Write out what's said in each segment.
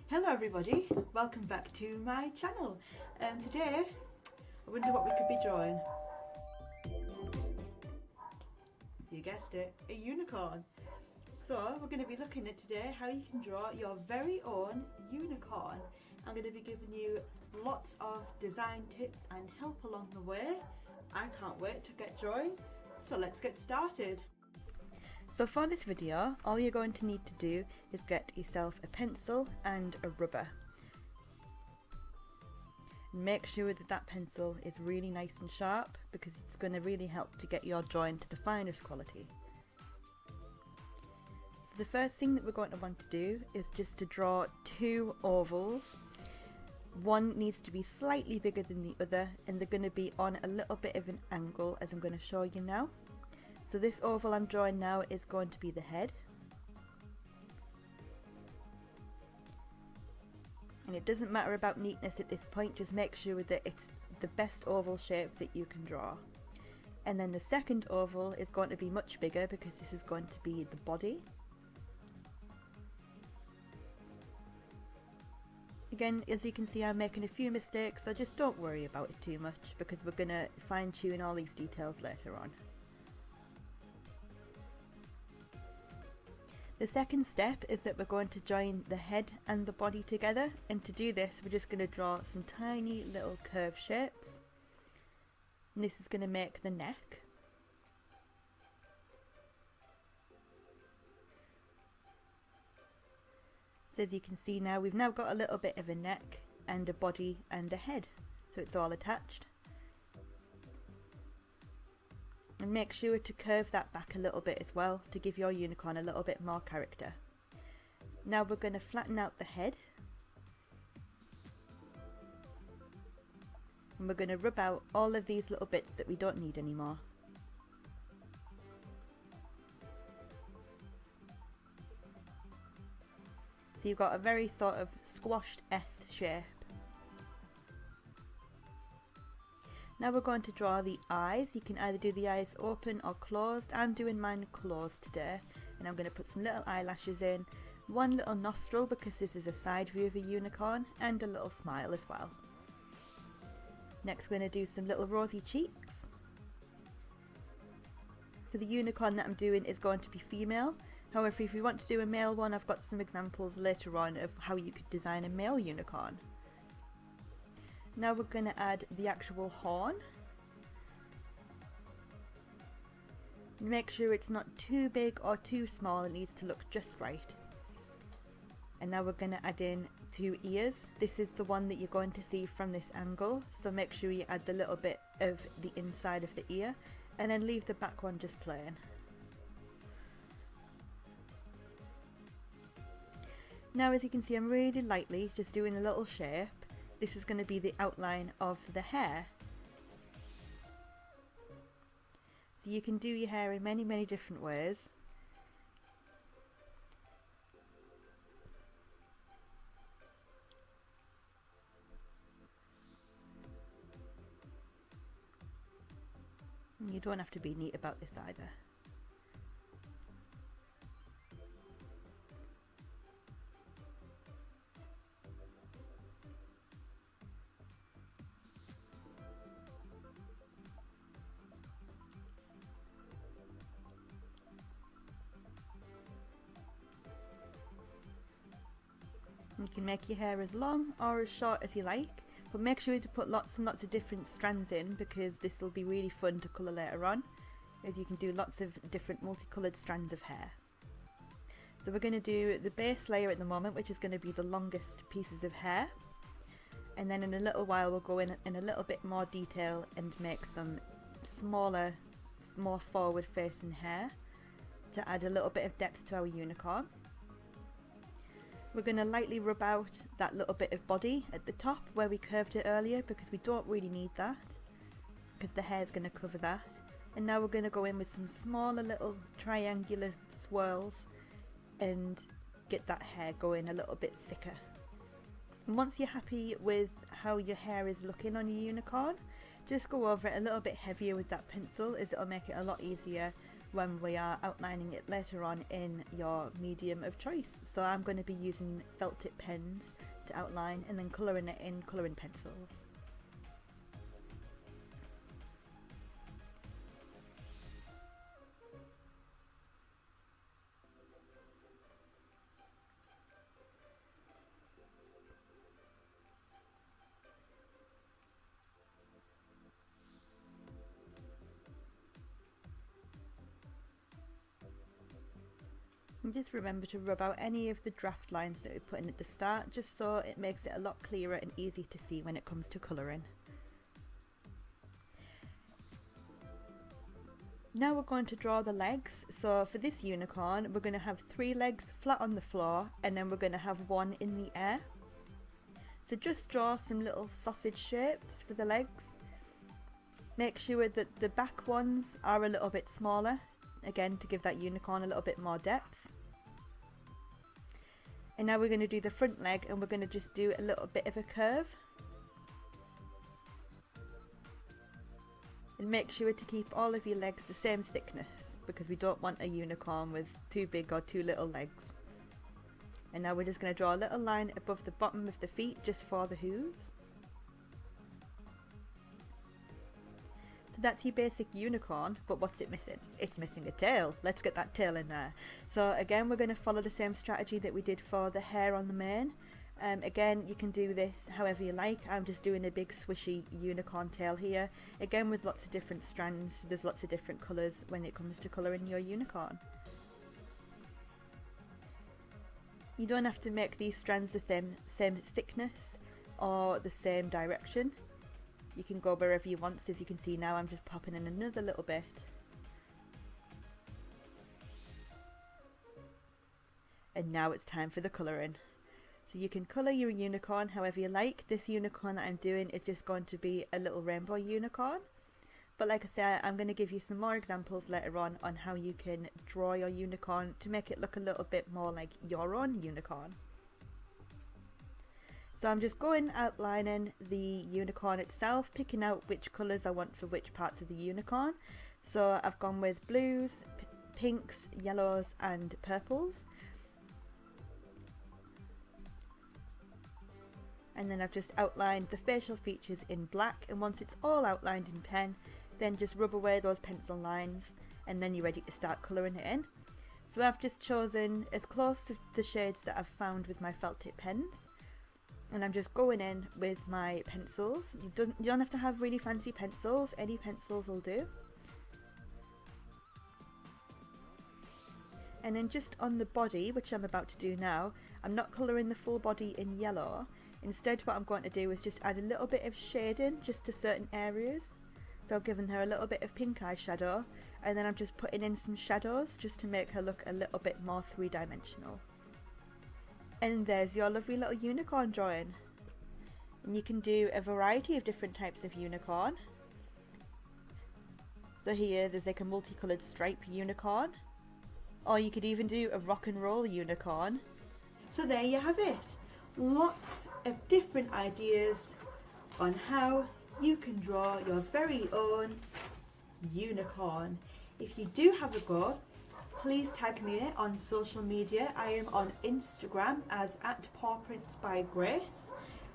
Hello everybody, welcome back to my channel. Today, I wonder what we could be drawing. You guessed it, a unicorn. So we're going to be looking at today how you can draw your very own unicorn. I'm going to be giving you lots of design tips and help along the way. I can't wait to get drawing, so let's get started. So for this video, all you're going to need to do is get yourself a pencil and a rubber. Make sure that that pencil is really nice and sharp because it's going to really help to get your drawing to the finest quality. So the first thing that we're going to want to do is just to draw two ovals. One needs to be slightly bigger than the other and they're going to be on a little bit of an angle, as I'm going to show you now. So this oval I'm drawing now is going to be the head. And it doesn't matter about neatness at this point, just make sure that it's the best oval shape that you can draw. And then the second oval is going to be much bigger because this is going to be the body. Again, as you can see, I'm making a few mistakes, so just don't worry about it too much because we're going to fine tune all these details later on. The second step is that we're going to join the head and the body together, and to do this we're just going to draw some tiny little curve shapes, and this is going to make the neck. So as you can see now, we've now got a little bit of a neck and a body and a head, so it's all attached. And make sure to curve that back a little bit as well to give your unicorn a little bit more character. Now we're going to flatten out the head. And we're going to rub out all of these little bits that we don't need anymore. So you've got a very sort of squashed S shape. Now we're going to draw the eyes. You can either do the eyes open or closed. I'm doing mine closed today, and I'm going to put some little eyelashes in, one little nostril because this is a side view of a unicorn, and a little smile as well. Next we're going to do some little rosy cheeks. So the unicorn that I'm doing is going to be female. However, if you want to do a male one, I've got some examples later on of how you could design a male unicorn. Now we're going to add the actual horn. Make sure it's not too big or too small, it needs to look just right. And now we're going to add in two ears. This is the one that you're going to see from this angle, so make sure you add the little bit of the inside of the ear and then leave the back one just plain. Now as you can see, I'm really lightly just doing a little shape. This is going to be the outline of the hair. So you can do your hair in many different ways. And you don't have to be neat about this either. You can make your hair as long or as short as you like, but make sure to put lots and lots of different strands in because this will be really fun to colour later on, as you can do lots of different multicoloured strands of hair. So we're going to do the base layer at the moment, which is going to be the longest pieces of hair, and then in a little while we'll go in a little bit more detail and make some smaller, more forward facing hair to add a little bit of depth to our unicorn. We're going to lightly rub out that little bit of body at the top where we curved it earlier because we don't really need that because the hair is going to cover that. And now we're going to go in with some smaller little triangular swirls and get that hair going a little bit thicker. And once you're happy with how your hair is looking on your unicorn, just go over it a little bit heavier with that pencil, as it'll make it a lot easier when we are outlining it later on in your medium of choice. So I'm going to be using felt tip pens to outline and then colouring it in colouring pencils. And just remember to rub out any of the draft lines that we put in at the start, just so it makes it a lot clearer and easy to see when it comes to colouring. Now we're going to draw the legs. So for this unicorn, we're going to have 3 legs flat on the floor, and then we're going to have 1 in the air. So just draw some little sausage shapes for the legs. Make sure that the back ones are a little bit smaller, again to give that unicorn a little bit more depth. And now we're going to do the front leg, and we're going to just do a little bit of a curve. And make sure to keep all of your legs the same thickness, because we don't want a unicorn with too big or too little legs. And now we're just going to draw a little line above the bottom of the feet just for the hooves. So that's your basic unicorn, but what's it missing? It's missing a tail. Let's get that tail in there. So again, we're going to follow the same strategy that we did for the hair on the mane. Again, you can do this however you like. I'm just doing a big swishy unicorn tail here. Again, with lots of different strands, there's lots of different colours when it comes to colouring your unicorn. You don't have to make these strands the same thickness or the same direction. You can go wherever you want. So as you can see now, I'm just popping in another little bit. And now it's time for the colouring. So you can colour your unicorn however you like. This unicorn that I'm doing is just going to be a little rainbow unicorn. But like I say, I'm going to give you some more examples later on how you can draw your unicorn to make it look a little bit more like your own unicorn. So I'm just outlining the unicorn itself, picking out which colours I want for which parts of the unicorn. So I've gone with blues, pinks, yellows and purples. And then I've just outlined the facial features in black, and once it's all outlined in pen, then just rub away those pencil lines, and then you're ready to start colouring it in. So I've just chosen as close to the shades that I've found with my felt tip pens. And I'm just going in with my pencils. You don't have to have really fancy pencils, any pencils will do. And then just on the body, which I'm about to do now, I'm not colouring the full body in yellow. Instead, what I'm going to do is just add a little bit of shading just to certain areas. So I've given her a little bit of pink eyeshadow, and then I'm just putting in some shadows just to make her look a little bit more three-dimensional. And there's your lovely little unicorn drawing. And you can do a variety of different types of unicorn. So here there's like a multicoloured stripe unicorn. Or you could even do a rock and roll unicorn. So there you have it. Lots of different ideas on how you can draw your very own unicorn. If you do have a go, please tag me on social media. I am on Instagram as @PawPrintsByGrace.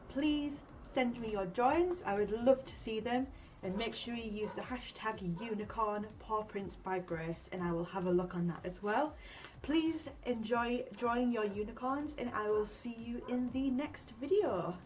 Please send me your drawings. I would love to see them, and make sure you use the hashtag unicorn PawPrintsByGrace, and I will have a look on that as well. Please enjoy drawing your unicorns, and I will see you in the next video.